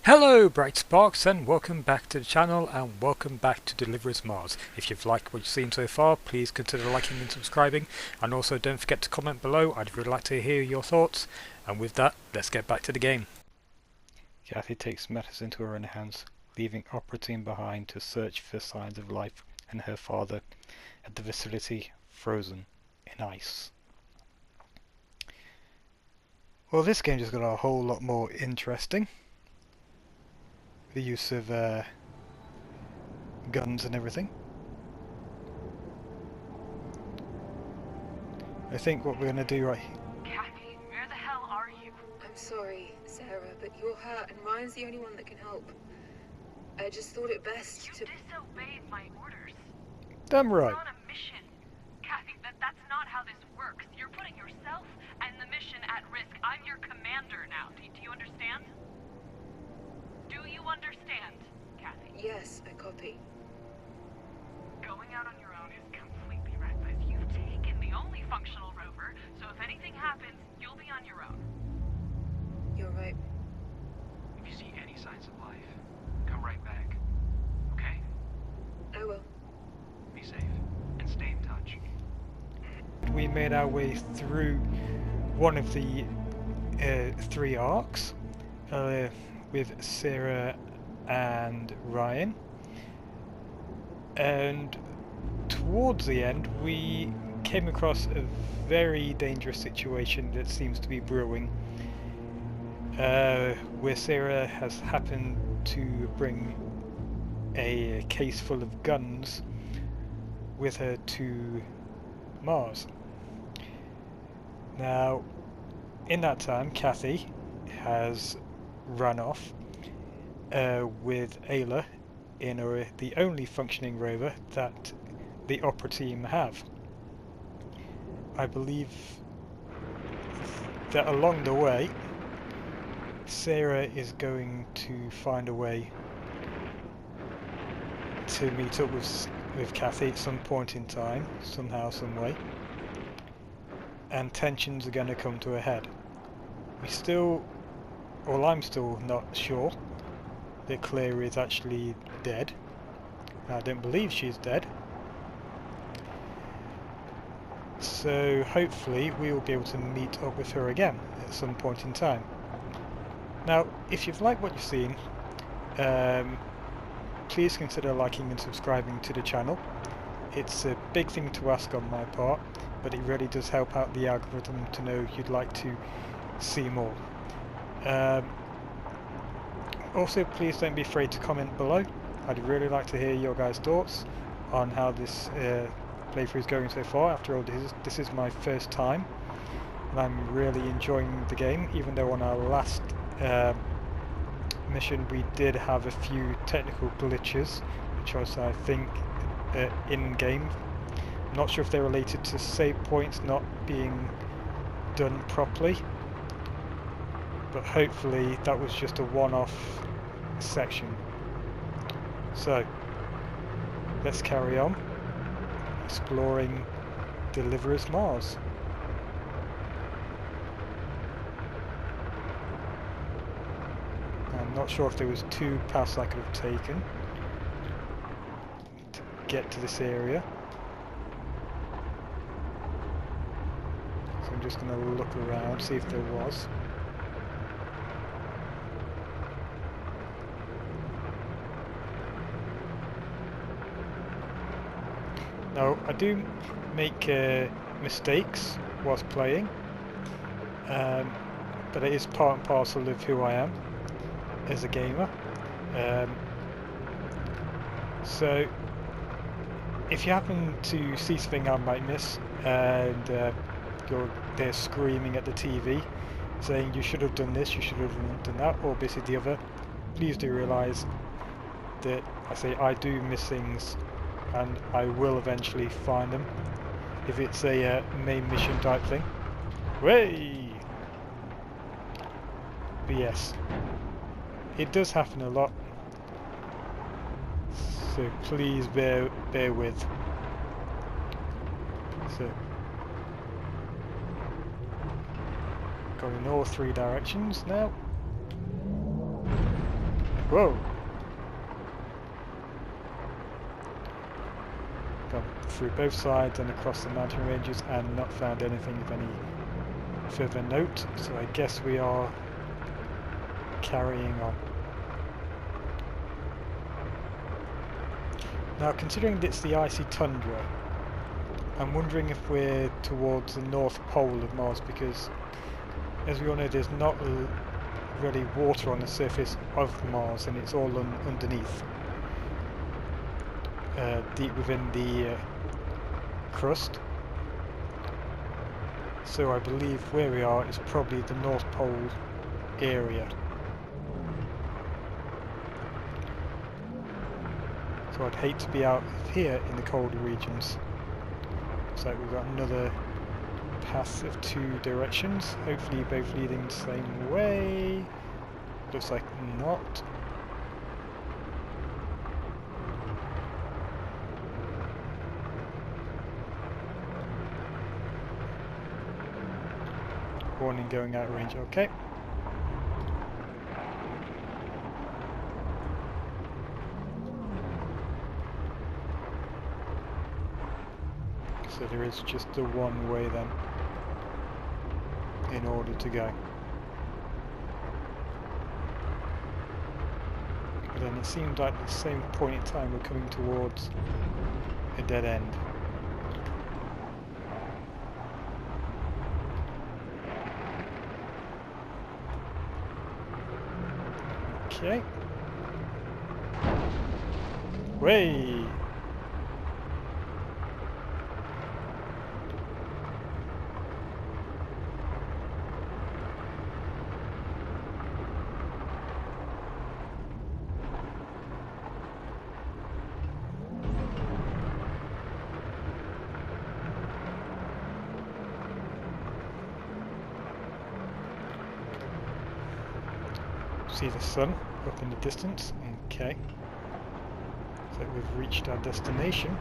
Hello Bright Sparks and welcome back to the channel and welcome back to Deliverers Mars. If you've liked what you've seen so far, please consider liking and subscribing, and also don't forget to comment below. I'd really like to hear your thoughts, and with that, let's get back to the game. Kathy takes matters into her own hands, leaving Opera Team behind to search for signs of life and her father at the facility frozen in ice. Well, this game just got a whole lot more interesting. The use of guns and everything. I think what we're going to do right here... Kathy, where the hell are you? I'm sorry, Sarah, but you're hurt and Ryan's the only one that can help. I just thought it best You to... disobeyed my orders. Damn right. We're on a mission. Kathy, that's not how this works. You're putting yourself and the mission at risk. I'm your commander now. Do you understand? Do you understand, Kathy? Yes, I copy. Going out on your own is completely reckless. You've taken the only functional rover, so if anything happens, you'll be on your own. You're right. If you see any signs of life, come right back. Okay? I will. Be safe and stay in touch. We made our way through one of the three arcs with Sarah and Ryan, and towards the end we came across a very dangerous situation that seems to be brewing, where Sarah has happened to bring a case full of guns with her to Mars. Now, in that time, Kathy has run off with Ayla in the only functioning rover that the Opera Team have. I believe that along the way, Sarah is going to find a way to meet up with Kathy at some point in time, somehow, some way, and tensions are going to come to a head. I'm still not sure that Claire is actually dead. I don't believe she's dead. So hopefully we will be able to meet up with her again at some point in time. Now, if you've liked what you've seen, please consider liking and subscribing to the channel. It's a big thing to ask on my part, but it really does help out the algorithm to know you'd like to see more. Also, please don't be afraid to comment below. I'd really like to hear your guys' thoughts on how this playthrough is going so far. After all, this is my first time, and I'm really enjoying the game, even though on our last mission we did have a few technical glitches, which was, I think, in-game. I'm not sure if they're related to save points not being done properly, but hopefully that was just a one-off section. So let's carry on exploring Deliverers Mars. I'm not sure if there was two paths I could have taken to get to this area, so I'm just going to look around, see if there was. Now, I do make mistakes whilst playing, but it is part and parcel of who I am as a gamer. So, if you happen to see something I might miss, and they're screaming at the TV, saying you should have done this, you should have done that, or this is the other, please do realise that I do miss things, and I will eventually find them if it's a main mission type thing. Way! But yes, it does happen a lot, so please bear with. So, going in all three directions now. Whoa! Gone through both sides and across the mountain ranges and not found anything of any further note, so I guess we are carrying on. Now, considering it's the icy tundra, I'm wondering if we're towards the North Pole of Mars, because as we all know there's not really water on the surface of Mars and it's all underneath, deep within the crust. So I believe where we are is probably the North Pole area. So I'd hate to be out here in the colder regions. Looks like we've got another path of 2 directions, hopefully both leading the same way. Looks like not. Warning going out of range, okay. So there is just the one way then, in order to go. But then it seemed like at the same point in time we're coming towards a dead end. Okay. Way. See the sun up in the distance. Okay. So we've reached our destination.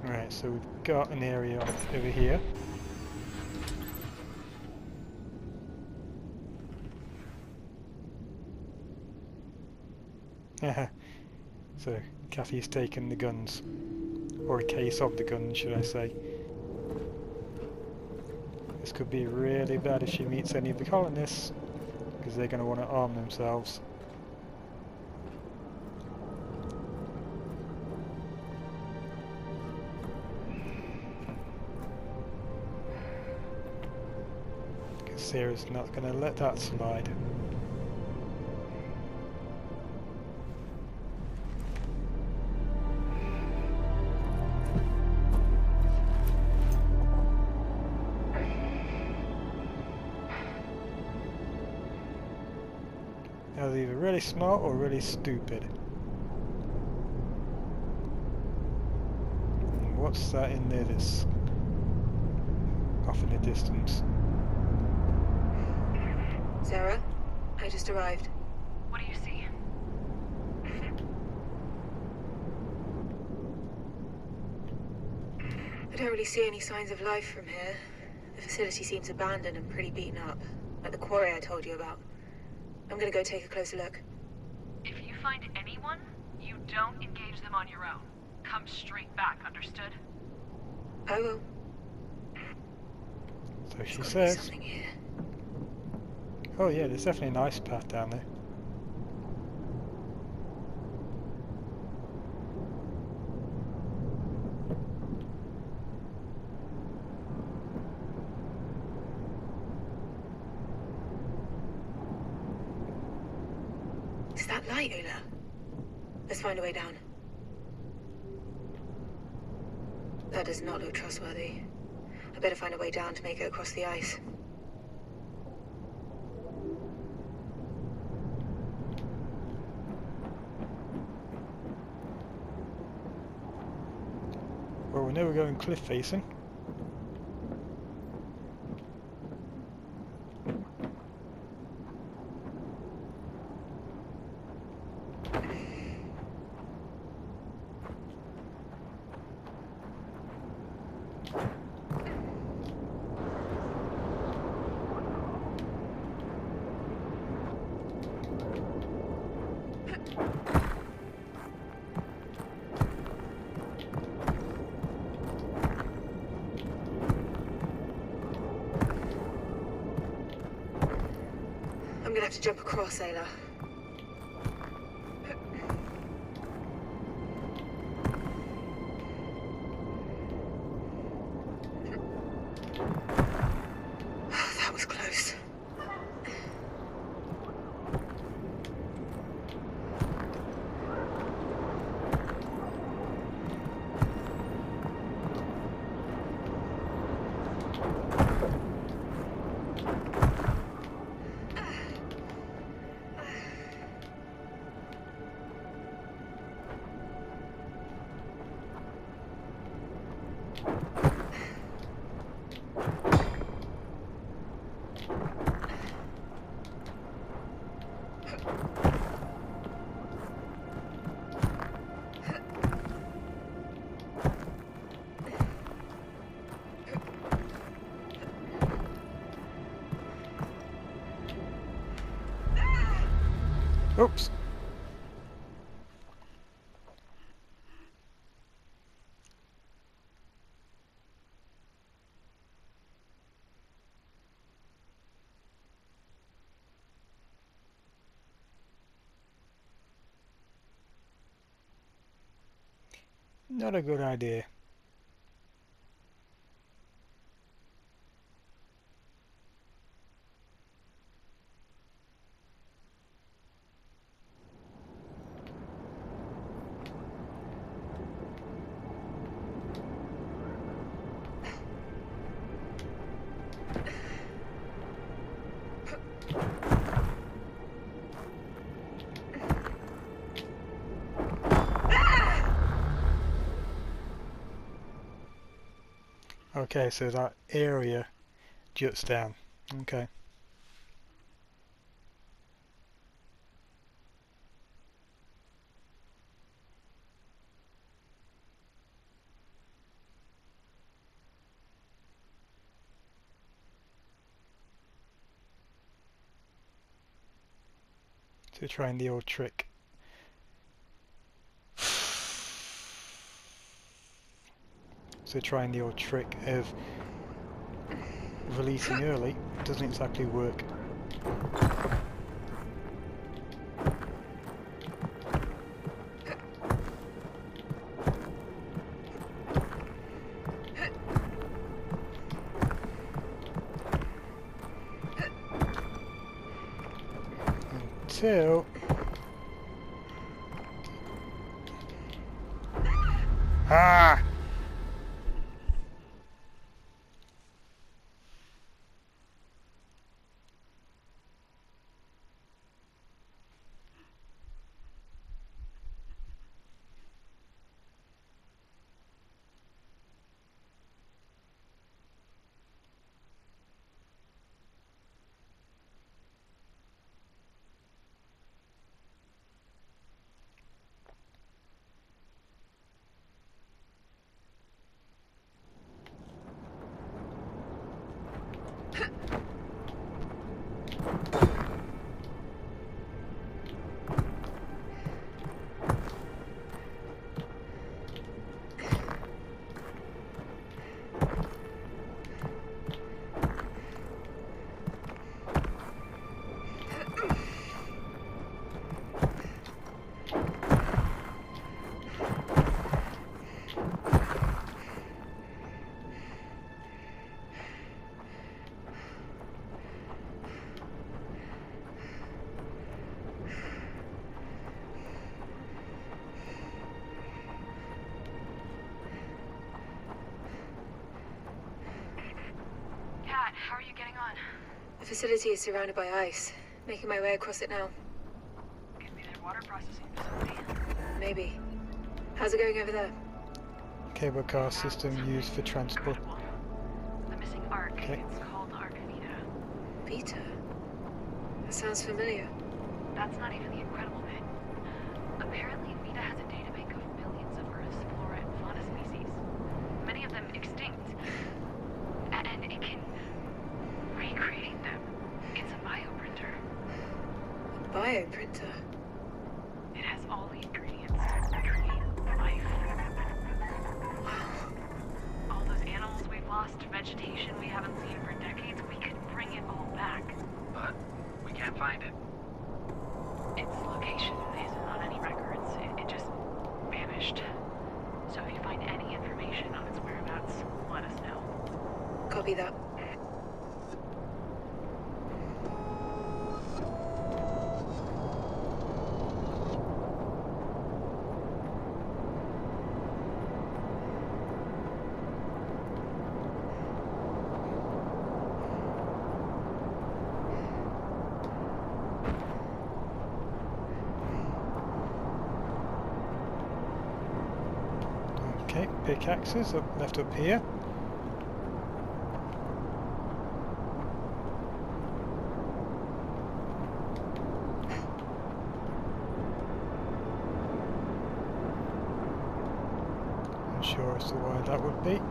Right, so we've got an area over here. So, Kathy's taken the guns. Or a case of the guns, should I say. This could be really bad if she meets any of the colonists, because they're going to want to arm themselves. Because Sarah's not going to let that slide. Now they're either really smart or really stupid. And what's that in there that's off in the distance? Sarah, I just arrived. What do you see? I don't really see any signs of life from here. The facility seems abandoned and pretty beaten up, like the quarry I told you about. I'm gonna go take a closer look. If you find anyone, you don't engage them on your own. Come straight back, understood? I will. So she There's gotta be says. something here. Oh yeah, there's definitely an ice path down there. It's that light, Ula. Let's find a way down. That does not look trustworthy. I better find a way down to make it across the ice. Well, we know we're going cliff facing. I'm gonna have to jump across, Ayla. That was close. Oops. Not a good idea. Okay, so that area juts down. Okay. So trying the old trick. So trying the old trick of releasing early doesn't exactly work. Until ah! Kat, how are you getting on? The facility is surrounded by ice. Making my way across it now. Could be their water processing facility. Maybe. How's it going over there? Cable car system used for transport. Incredible. The missing Ark. Okay. It's called Ark Vita. Vita? That sounds familiar. That's not even the incredible bit. Apparently, Vita has a databank of millions of Earth's flora and fauna species. Many of them extinct. And it can recreate them. It's a bioprinter. A bioprinter? all the ingredients to create life. All those animals we've lost, vegetation we haven't seen for decades, we could bring it all back. But we can't find it. Its location isn't on any records. It just vanished. So if you find any information on its whereabouts, let us know. Copy that. Okay, pickaxes left up here. Unsure as to why that would be.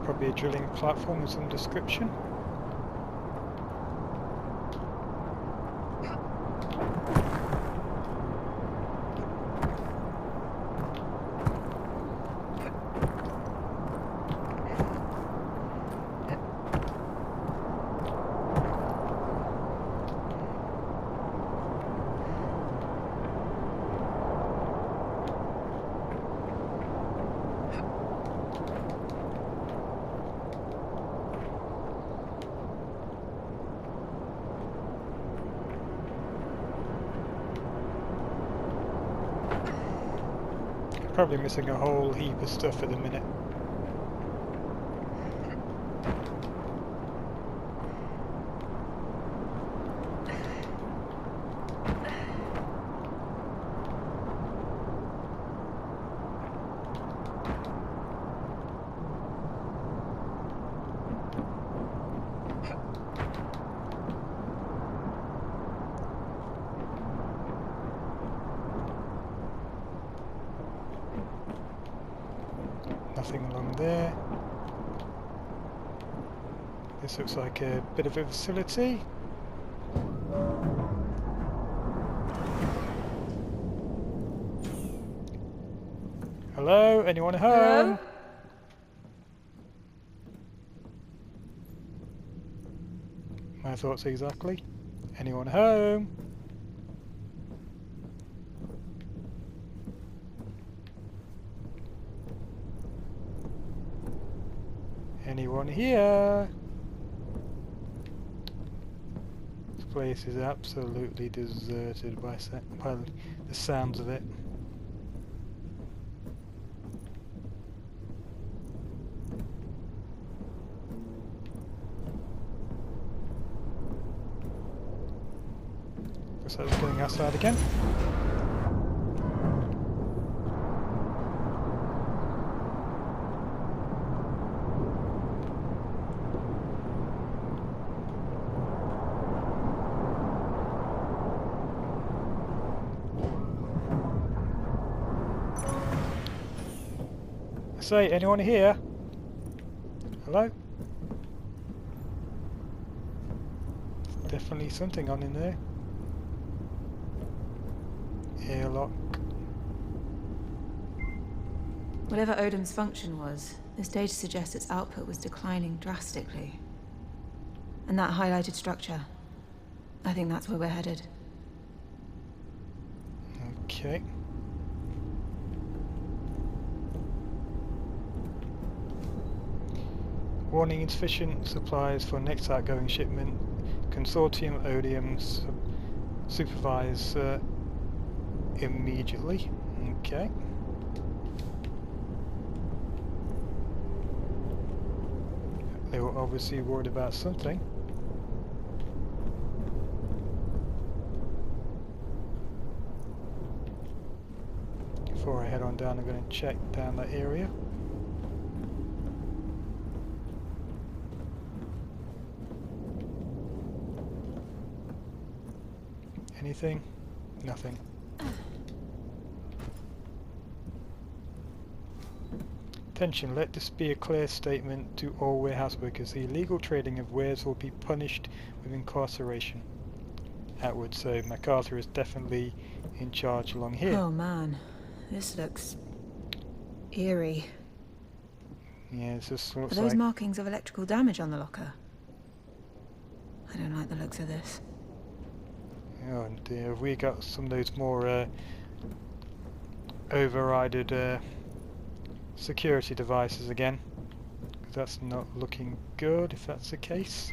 Probably a drilling platform of some description. Probably missing a whole heap of stuff at the minute. Nothing along there. This looks like a bit of a facility. Hello? Anyone home? Hello? My thoughts exactly. Anyone home? Anyone here? This place is absolutely deserted by the sounds of it. Looks like we're going outside again. Say, anyone here? Hello? Definitely something on in there. Airlock. Whatever Odom's function was, this data suggests its output was declining drastically. And that highlighted structure, I think that's where we're headed. Okay. Warning, insufficient supplies for next outgoing shipment. Consortium Odium supervise immediately. Okay. They were obviously worried about something. Before I head on down, I'm going to check down that area. Anything? Nothing. Attention, let this be a clear statement to all warehouse workers. The illegal trading of wares will be punished with incarceration. outwards, so MacArthur is definitely in charge along here. Oh man, this looks eerie. Yeah, it just Are looks those like... markings of electrical damage on the locker? I don't like the looks of this. Oh dear, have we got some of those more overrided security devices again? 'Cause that's not looking good if that's the case.